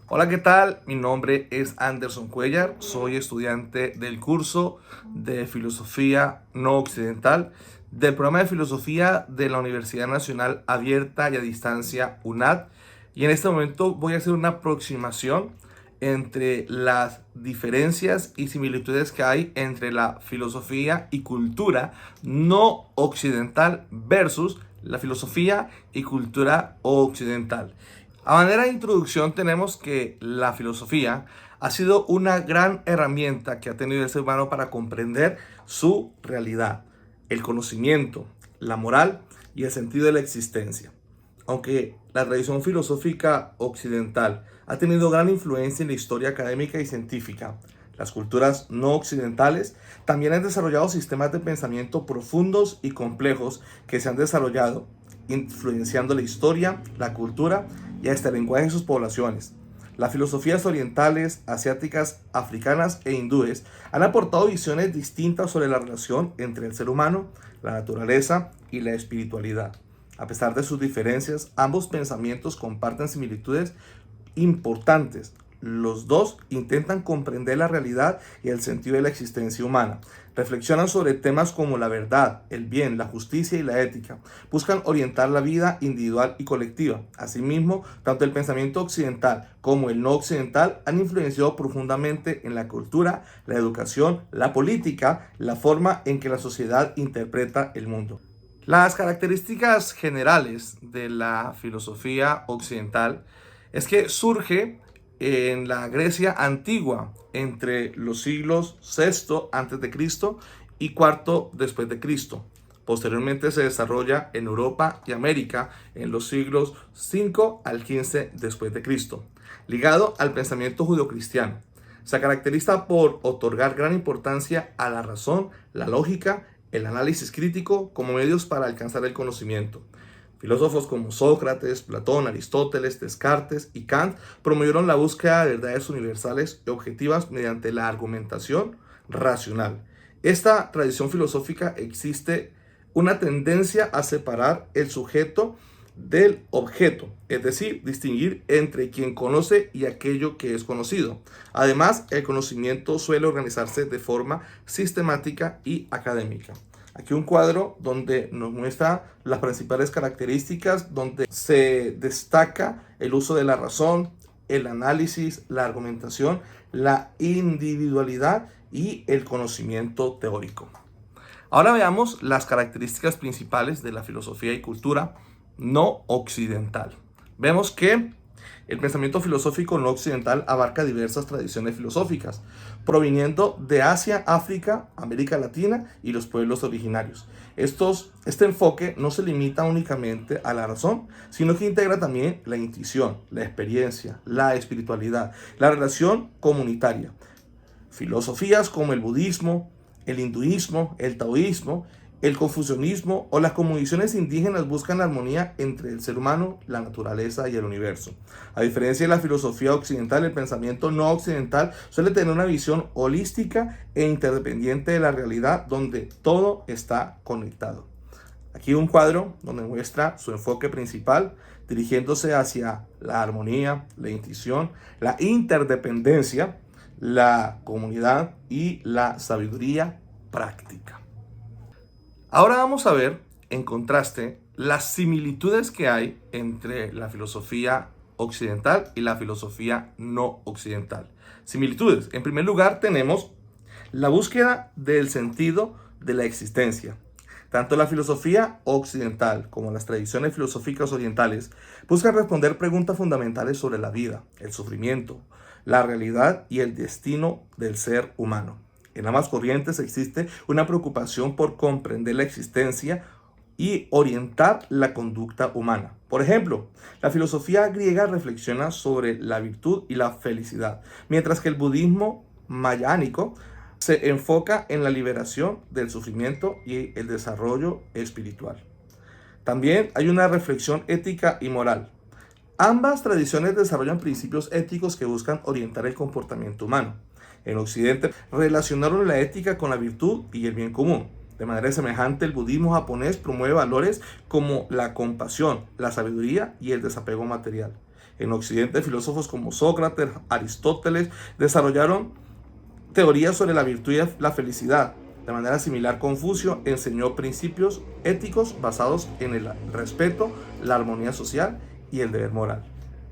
Hola, ¿qué tal? Mi nombre es Anderson Cuellar, soy estudiante del curso de Filosofía No Occidental del programa de Filosofía de la Universidad Nacional Abierta y a Distancia UNAD. Y en este momento voy a hacer una aproximación entre las diferencias y similitudes que hay entre la filosofía y cultura no occidental versus la filosofía y cultura occidental. A manera de introducción tenemos que la filosofía ha sido una gran herramienta que ha tenido el ser humano para comprender su realidad, el conocimiento, la moral y el sentido de la existencia. Aunque la tradición filosófica occidental ha tenido gran influencia en la historia académica y científica, las culturas no occidentales también han desarrollado sistemas de pensamiento profundos y complejos que se han desarrollado, influenciando la historia, la cultura y hasta el lenguaje de sus poblaciones. Las filosofías orientales, asiáticas, africanas e hindúes han aportado visiones distintas sobre la relación entre el ser humano, la naturaleza y la espiritualidad. A pesar de sus diferencias, ambos pensamientos comparten similitudes importantes. Los dos intentan comprender la realidad y el sentido de la existencia humana. Reflexionan sobre temas como la verdad, el bien, la justicia y la ética. Buscan orientar la vida individual y colectiva. Asimismo, tanto el pensamiento occidental como el no occidental han influenciado profundamente en la cultura, la educación, la política, la forma en que la sociedad interpreta el mundo. Las características generales de la filosofía occidental es que surge en la Grecia antigua entre los siglos VI antes de Cristo y IV después de Cristo. Posteriormente se desarrolla en Europa y América en los siglos V al XV después de Cristo, ligado al pensamiento judeocristiano. Se caracteriza por otorgar gran importancia a la razón, la lógica, el análisis crítico como medios para alcanzar el conocimiento. Filósofos como Sócrates, Platón, Aristóteles, Descartes y Kant promovieron la búsqueda de verdades universales y objetivas mediante la argumentación racional. Esta tradición filosófica existe una tendencia a separar el sujeto del objeto, es decir, distinguir entre quien conoce y aquello que es conocido. Además, el conocimiento suele organizarse de forma sistemática y académica. Aquí un cuadro donde nos muestra las principales características, donde se destaca el uso de la razón, el análisis, la argumentación, la individualidad y el conocimiento teórico. Ahora veamos las características principales de la filosofía y cultura no occidental. Vemos que el pensamiento filosófico no occidental abarca diversas tradiciones filosóficas, proviniendo de Asia, África, América Latina y los pueblos originarios. Este enfoque no se limita únicamente a la razón, sino que integra también la intuición, la experiencia, la espiritualidad, la relación comunitaria. Filosofías como el budismo, el hinduismo, el taoísmo, el confucianismo o las cosmovisiones indígenas buscan la armonía entre el ser humano, la naturaleza y el universo. A diferencia de la filosofía occidental, el pensamiento no occidental suele tener una visión holística e interdependiente de la realidad donde todo está conectado. Aquí un cuadro donde muestra su enfoque principal dirigiéndose hacia la armonía, la intuición, la interdependencia, la comunidad y la sabiduría práctica. Ahora vamos a ver, en contraste, las similitudes que hay entre la filosofía occidental y la filosofía no occidental. Similitudes. En primer lugar, tenemos la búsqueda del sentido de la existencia. Tanto la filosofía occidental como las tradiciones filosóficas orientales buscan responder preguntas fundamentales sobre la vida, el sufrimiento, la realidad y el destino del ser humano. En ambas corrientes existe una preocupación por comprender la existencia y orientar la conducta humana. Por ejemplo, la filosofía griega reflexiona sobre la virtud y la felicidad, mientras que el budismo mayánico se enfoca en la liberación del sufrimiento y el desarrollo espiritual. También hay una reflexión ética y moral. Ambas tradiciones desarrollan principios éticos que buscan orientar el comportamiento humano. En Occidente relacionaron la ética con la virtud y el bien común. De manera semejante, el budismo japonés promueve valores como la compasión, la sabiduría y el desapego material. En Occidente, filósofos como Sócrates, Aristóteles, desarrollaron teorías sobre la virtud y la felicidad. De manera similar, Confucio enseñó principios éticos basados en el respeto, la armonía social y el deber moral.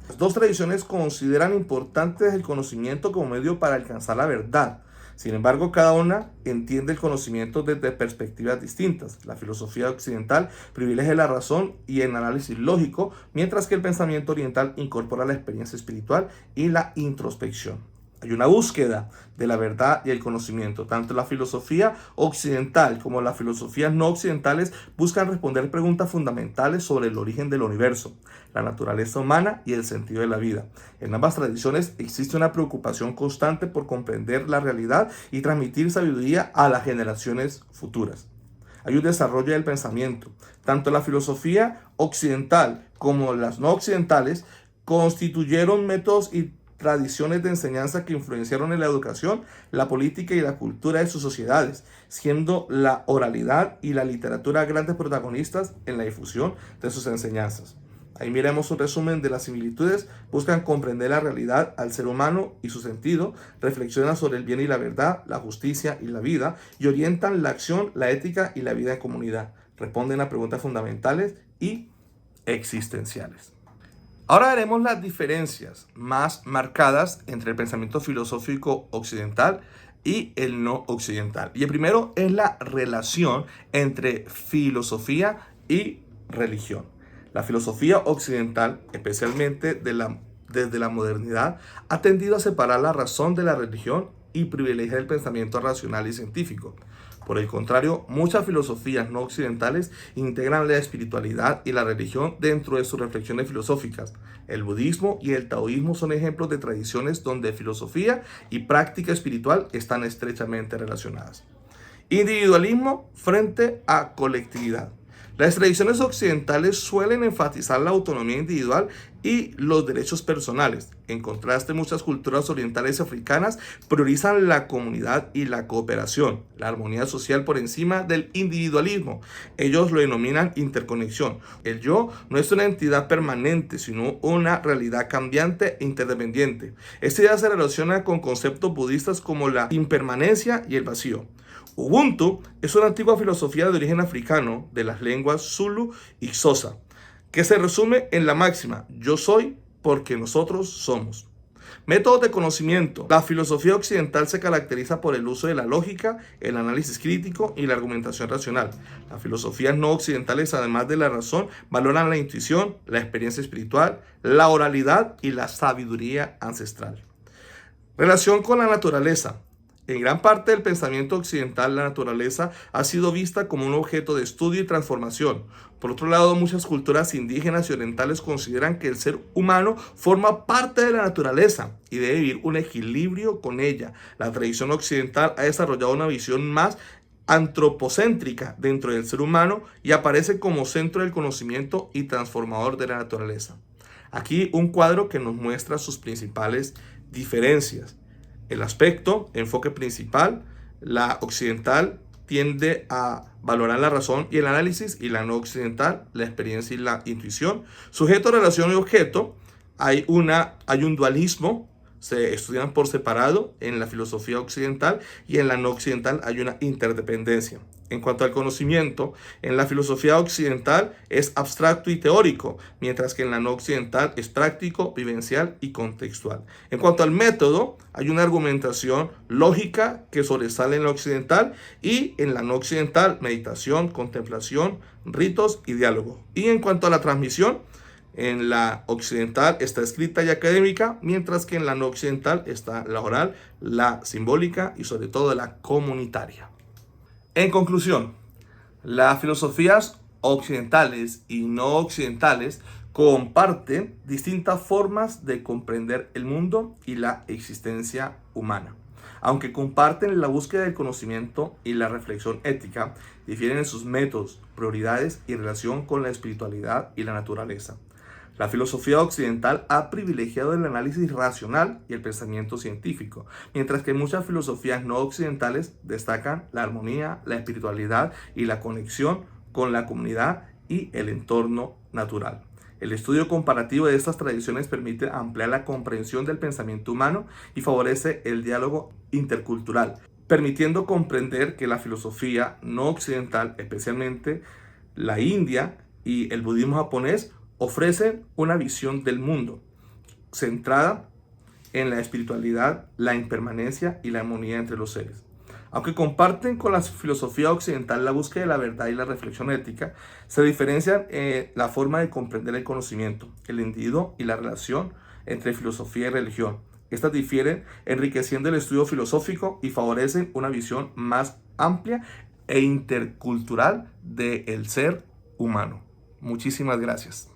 Las dos tradiciones consideran importantes el conocimiento como medio para alcanzar la verdad. Sin embargo, cada una entiende el conocimiento desde perspectivas distintas. La filosofía occidental privilegia la razón y el análisis lógico, mientras que el pensamiento oriental incorpora la experiencia espiritual y la introspección. Hay una búsqueda de la verdad y el conocimiento. Tanto la filosofía occidental como las filosofías no occidentales buscan responder preguntas fundamentales sobre el origen del universo, la naturaleza humana y el sentido de la vida. En ambas tradiciones existe una preocupación constante por comprender la realidad y transmitir sabiduría a las generaciones futuras. Hay un desarrollo del pensamiento. Tanto la filosofía occidental como las no occidentales constituyeron métodos y tradiciones de enseñanza que influenciaron en la educación, la política y la cultura de sus sociedades, siendo la oralidad y la literatura grandes protagonistas en la difusión de sus enseñanzas. Ahí miremos un resumen de las similitudes. Buscan comprender la realidad al ser humano y su sentido, reflexionan sobre el bien y la verdad, la justicia y la vida, y orientan la acción, la ética y la vida en comunidad. Responden a preguntas fundamentales y existenciales. Ahora veremos las diferencias más marcadas entre el pensamiento filosófico occidental y el no occidental. Y el primero es la relación entre filosofía y religión. La filosofía occidental, especialmente desde la modernidad, ha tendido a separar la razón de la religión y privilegiar el pensamiento racional y científico. Por el contrario, muchas filosofías no occidentales integran la espiritualidad y la religión dentro de sus reflexiones filosóficas. El budismo y el taoísmo son ejemplos de tradiciones donde filosofía y práctica espiritual están estrechamente relacionadas. Individualismo frente a colectividad. Las tradiciones occidentales suelen enfatizar la autonomía individual y los derechos personales. En contraste, muchas culturas orientales y africanas priorizan la comunidad y la cooperación, la armonía social por encima del individualismo. Ellos lo denominan interconexión. El yo no es una entidad permanente, sino una realidad cambiante e interdependiente. Esta idea se relaciona con conceptos budistas como la impermanencia y el vacío. Ubuntu es una antigua filosofía de origen africano de las lenguas Zulu y Xhosa, que se resume en la máxima: yo soy porque nosotros somos. Métodos de conocimiento. La filosofía occidental se caracteriza por el uso de la lógica, el análisis crítico y la argumentación racional. Las filosofías no occidentales, además de la razón, valoran la intuición, la experiencia espiritual, la oralidad y la sabiduría ancestral. Relación con la naturaleza. En gran parte del pensamiento occidental, la naturaleza ha sido vista como un objeto de estudio y transformación. Por otro lado, muchas culturas indígenas y orientales consideran que el ser humano forma parte de la naturaleza y debe vivir un equilibrio con ella. La tradición occidental ha desarrollado una visión más antropocéntrica dentro del ser humano y aparece como centro del conocimiento y transformador de la naturaleza. Aquí un cuadro que nos muestra sus principales diferencias. El aspecto, enfoque principal: la occidental tiende a valorar la razón y el análisis, y la no occidental, la experiencia y la intuición. Sujeto, relación y objeto: hay un dualismo, se estudian por separado en la filosofía occidental, y en la no occidental hay una interdependencia. En cuanto al conocimiento, en la filosofía occidental es abstracto y teórico, mientras que en la no occidental es práctico, vivencial y contextual. En cuanto al método, hay una argumentación lógica que sobresale en la occidental, y en la no occidental, meditación, contemplación, ritos y diálogo. Y en cuanto a la transmisión, en la occidental está escrita y académica, mientras que en la no occidental está la oral, la simbólica y sobre todo la comunitaria. En conclusión, las filosofías occidentales y no occidentales comparten distintas formas de comprender el mundo y la existencia humana. Aunque comparten la búsqueda del conocimiento y la reflexión ética, difieren en sus métodos, prioridades y relación con la espiritualidad y la naturaleza. La filosofía occidental ha privilegiado el análisis racional y el pensamiento científico, mientras que muchas filosofías no occidentales destacan la armonía, la espiritualidad y la conexión con la comunidad y el entorno natural. El estudio comparativo de estas tradiciones permite ampliar la comprensión del pensamiento humano y favorece el diálogo intercultural, permitiendo comprender que la filosofía no occidental, especialmente la India y el budismo japonés, ofrecen una visión del mundo centrada en la espiritualidad, la impermanencia y la armonía entre los seres. Aunque comparten con la filosofía occidental la búsqueda de la verdad y la reflexión ética, se diferencian en la forma de comprender el conocimiento, el individuo y la relación entre filosofía y religión. Estas difieren enriqueciendo el estudio filosófico y favorecen una visión más amplia e intercultural del ser humano. Muchísimas gracias.